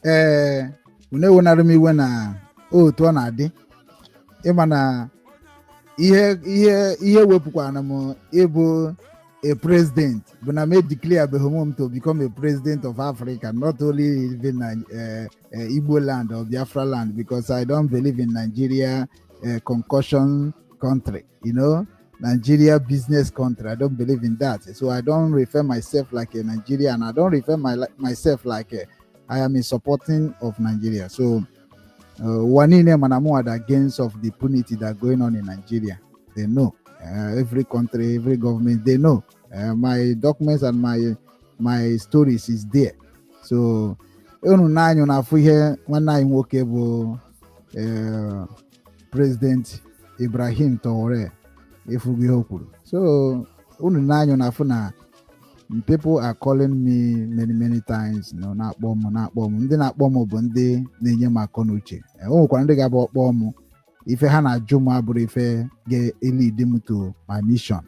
Une wonara m iwe na otu ọ na-adị ịma na ihe wepụkwana m ịbụ a president bụ na me declare behomom to become a president of Africa, not only even Igbo land or Biafra land, because I don't believe in Nigeria concussion country, Nigeria business country. I don't believe in that. So I don't refer myself like a Nigerian. I don't refer myself like I am a supporting of Nigeria. So Wanine Manamu against of the punity that going on in Nigeria. They know. Every country, every government, they know. My documents and my stories is there. So President Ibrahim Traoré. So people are calling me many times, not bomb. They not bomb bunde nenye makonuche. Kwande gabo bomb. If I had a juma, but if I get lead them to my mission.